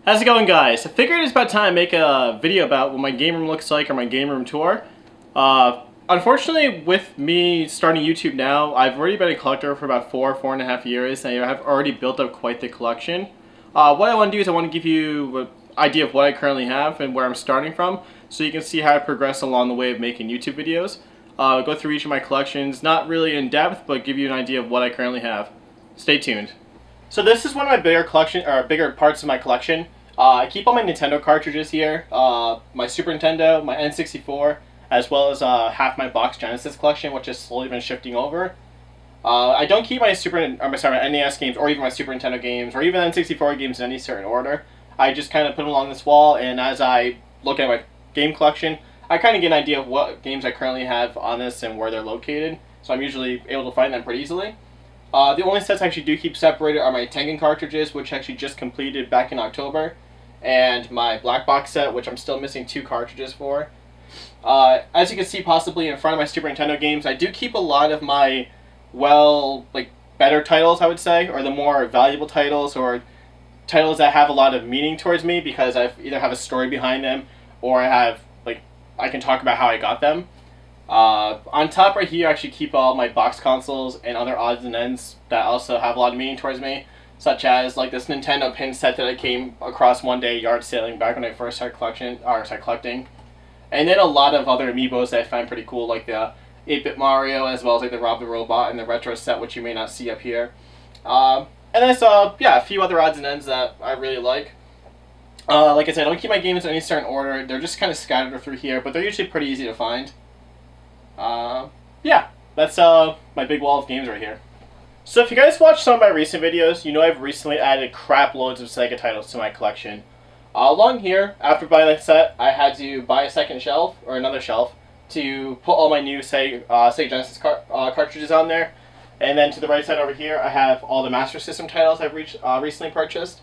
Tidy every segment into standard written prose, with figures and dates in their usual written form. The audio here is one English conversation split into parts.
How's it going, guys? I figured it's about time to make a video about what my game room looks like, or my game room tour. Unfortunately, with me starting YouTube now, I've already been a collector for about four and a half years, and I have already built up quite the collection. What I want to do is I want to give you an idea of what I currently have and where I'm starting from, so you can see how I progress along the way of making YouTube videos. Go through each of my collections, not really in depth, but give you an idea of what I currently have. Stay tuned. So this is one of my bigger parts of my collection. I keep all my Nintendo cartridges here, my Super Nintendo, my N64, as well as half my Box Genesis collection, which has slowly been shifting over. I don't keep my my NES games, or even my Super Nintendo games, or even N64 games in any certain order. I just kind of put them along this wall, and as I look at my game collection, I kind of get an idea of what games I currently have on this and where they're located, so I'm usually able to find them pretty easily. The only sets I actually do keep separated are my Tengen cartridges, which actually just completed back in October, and my Black Box set, which I'm still missing 2 cartridges for. As you can see possibly in front of my Super Nintendo games, I do keep a lot of my, better titles, I would say, or the more valuable titles, or titles that have a lot of meaning towards me, because I either have a story behind them, or I can talk about how I got them. On top right here, I actually keep all my box consoles and other odds and ends that also have a lot of meaning towards me, such as this Nintendo pin set that I came across one day yard sailing back when I first started collecting. And then a lot of other amiibos that I find pretty cool, like the 8-Bit Mario, as well as the Rob the Robot and the Retro set, which you may not see up here. And there's a few other odds and ends that I really like. Like I said, I don't keep my games in any certain order. They're just kind of scattered through here, but they're usually pretty easy to find. That's my big wall of games right here. So if you guys watched some of my recent videos, you know I've recently added crap loads of Sega titles to my collection. Along here, after buying that set, I had to buy a second shelf, or another shelf, to put all my new Sega Genesis cartridges on there. And then to the right side over here, I have all the Master System titles I've recently purchased.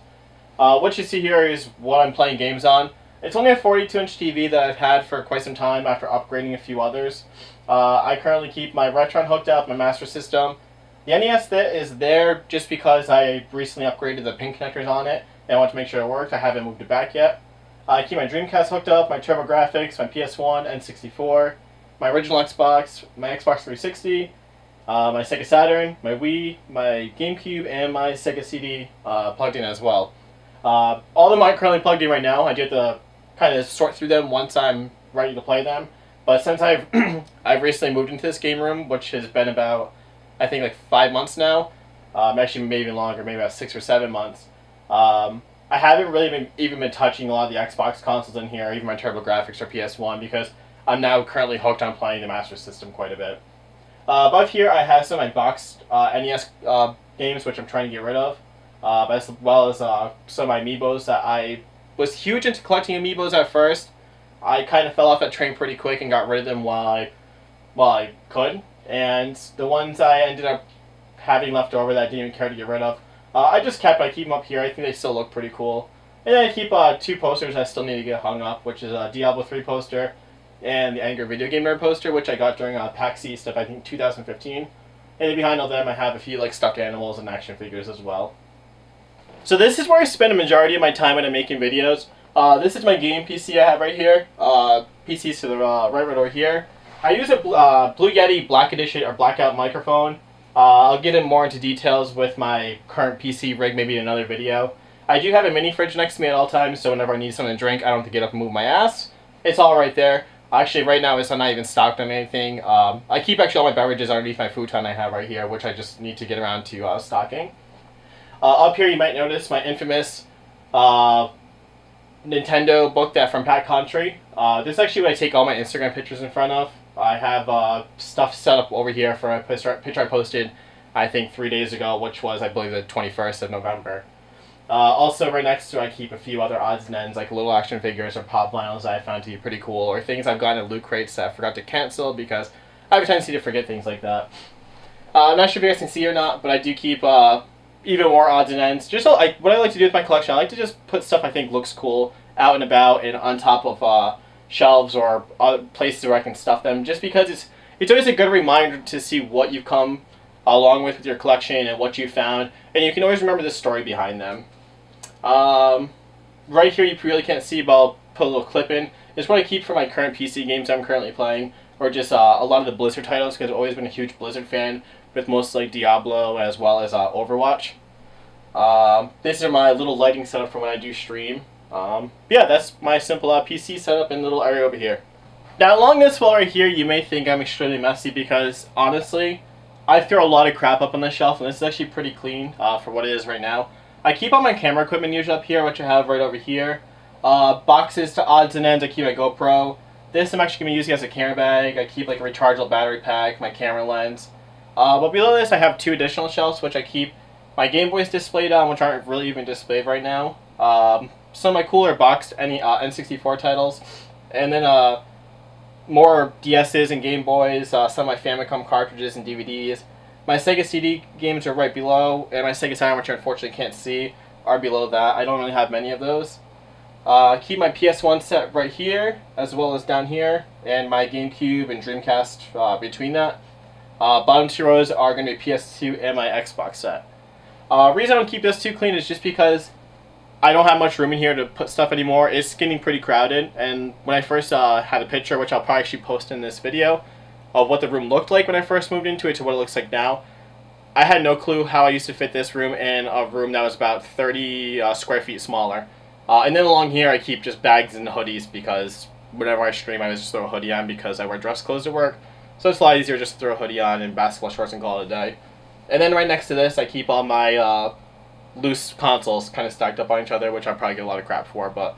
What you see here is what I'm playing games on. It's only a 42-inch TV that I've had for quite some time after upgrading a few others. I currently keep my Retron hooked up, my Master System. The NES is there just because I recently upgraded the pin connectors on it, and I want to make sure it worked. I haven't moved it back yet. I keep my Dreamcast hooked up, my TurboGrafx, my PS1, N64, my original Xbox, my Xbox 360, my Sega Saturn, my Wii, my GameCube, and my Sega CD plugged in as well. All of them are currently plugged in right now. I do have to kind of sort through them once I'm ready to play them. But since I've recently moved into this game room, which has been about, I think, 5 months now, actually maybe even longer, maybe about 6 or 7 months, I haven't really even been touching a lot of the Xbox consoles in here, even my TurboGrafx or PS1, because I'm now currently hooked on playing the Master System quite a bit. Above here, I have some of my boxed NES games, which I'm trying to get rid of, as well as some of my amiibos that I was huge into collecting amiibos at first. I kind of fell off that train pretty quick and got rid of them while I could. And the ones I ended up having left over that I didn't even care to get rid of, I just kept. I keep them up here. I think they still look pretty cool. And then I keep 2 posters that still need to get hung up, which is a Diablo 3 poster and the Angry Video Game Nerd poster, which I got during PAX East of, I think, 2015. And then behind all them, I have a few stuffed animals and action figures as well. So this is where I spend a majority of my time when I'm making videos. This is my game PC I have right here. PC's to the right over here. I use a Blue Yeti Black Edition or Blackout microphone. I'll get in more into details with my current PC rig, maybe in another video. I do have a mini fridge next to me at all times, so whenever I need something to drink, I don't have to get up and move my ass. It's all right there. Actually, right now it's not even stocked on anything. I keep actually all my beverages underneath my futon I have right here, which I just need to get around to stocking. Up here, you might notice my infamous Nintendo book that from Pat Country. This is actually what I take all my Instagram pictures in front of. I have stuff set up over here for a picture I posted, I think 3 days ago, which was, I believe, the 21st of November. Also, right next to it, I keep a few other odds and ends, like little action figures or pop vinyls that I found to be pretty cool, or things I've gotten in loot crates that I forgot to cancel because I have a tendency to forget things like that. I'm not sure if you guys can see or not, but I do keep even more odds and ends. Just what I like to do with my collection, I like to just put stuff I think looks cool out and about and on top of shelves or places where I can stuff them, just because it's always a good reminder to see what you've come along with your collection and what you found, and you can always remember the story behind them. right here you really can't see, but I'll put a little clip in. It's what I keep for my current PC games I'm currently playing, or just a lot of the Blizzard titles, because I've always been a huge Blizzard fan, with most like Diablo as well as Overwatch. These are my little lighting setup for when I do stream. Yeah, that's my simple PC setup and little area over here. Now along this wall right here, you may think I'm extremely messy because honestly, I throw a lot of crap up on the shelf, and this is actually pretty clean for what it is right now. I keep all my camera equipment usually up here, which I have right over here. Boxes to odds and ends, I keep my GoPro. This I'm actually going to be using as a camera bag. I keep like a rechargeable battery pack, my camera lens. But below this I have 2 additional shelves which I keep my Game Boys displayed on, which aren't really even displayed right now. Some of my cooler boxed N64 titles. And then more DS's and Game Boys, some of my Famicom cartridges and DVDs. My Sega CD games are right below, and my Sega Saturn, which I unfortunately can't see, are below that. I don't really have many of those. Keep my PS1 set right here, as well as down here, and my GameCube and Dreamcast between that. Bottom 2 rows are going to be PS2 and my Xbox set. Reason I don't keep this too clean is just because I don't have much room in here to put stuff anymore. It's getting pretty crowded, and when I first had a picture, which I'll probably actually post in this video, of what the room looked like when I first moved into it to what it looks like now, I had no clue how I used to fit this room in a room that was about 30 square feet smaller. And then along here I keep just bags and hoodies because whenever I stream I just throw a hoodie on because I wear dress clothes to work. So it's a lot easier just to throw a hoodie on and basketball shorts and call it a day. And then right next to this I keep all my loose consoles kind of stacked up on each other, which I probably get a lot of crap for, but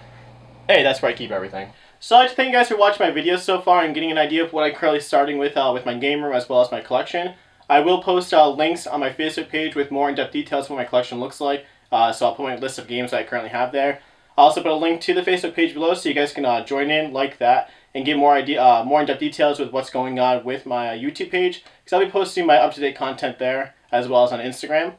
hey, that's where I keep everything. So I'd like to thank you guys for watching my videos so far and getting an idea of what I'm currently starting with my game room as well as my collection. I will post links on my Facebook page with more in-depth details of what my collection looks like, so I'll put my list of games that I currently have there. I'll also put a link to the Facebook page below so you guys can join in, like that, and get more in-depth details with what's going on with my YouTube page, because I'll be posting my up-to-date content there as well as on Instagram.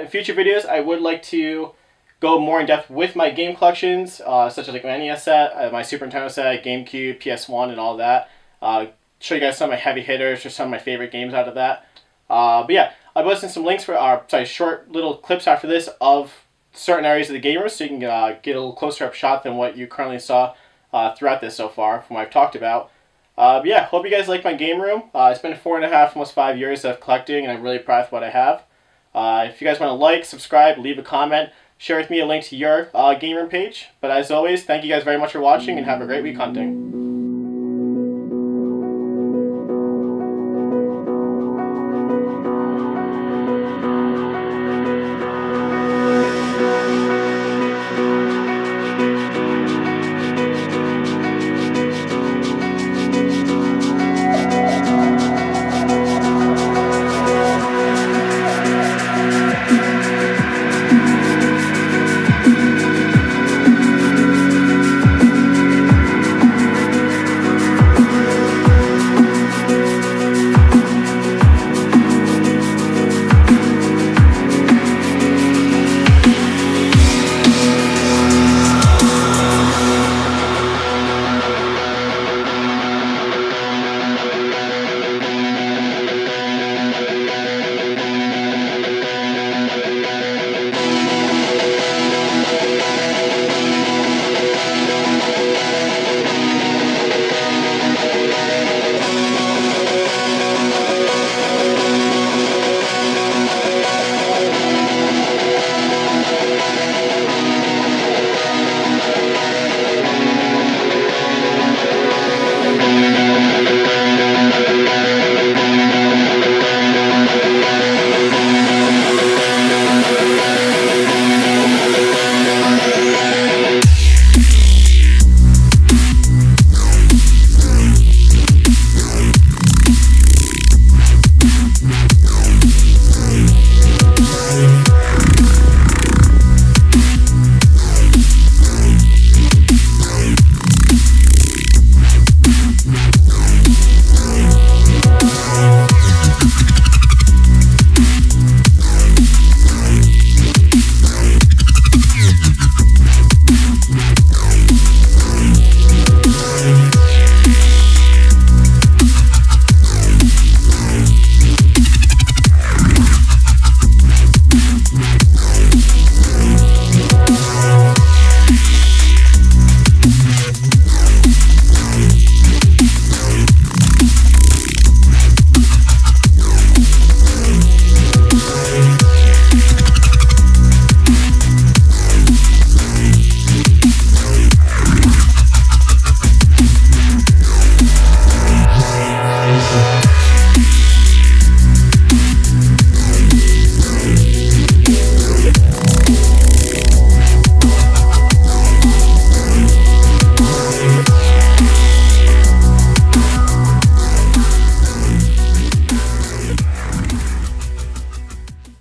In future videos, I would like to go more in depth with my game collections, such as like my NES set, my Super Nintendo set, GameCube, PS1, and all that. Show you guys some of my heavy hitters or some of my favorite games out of that. But yeah, I'll post in some links for short little clips after this of certain areas of the game room, so you can get a little closer up shot than what you currently saw throughout this so far from what I've talked about. But yeah, hope you guys like my game room. It's been 4.5, almost 5 years of collecting, and I'm really proud of what I have. If you guys want to like, subscribe, leave a comment, share with me a link to your game room page. But as always, thank you guys very much for watching and have a great week hunting.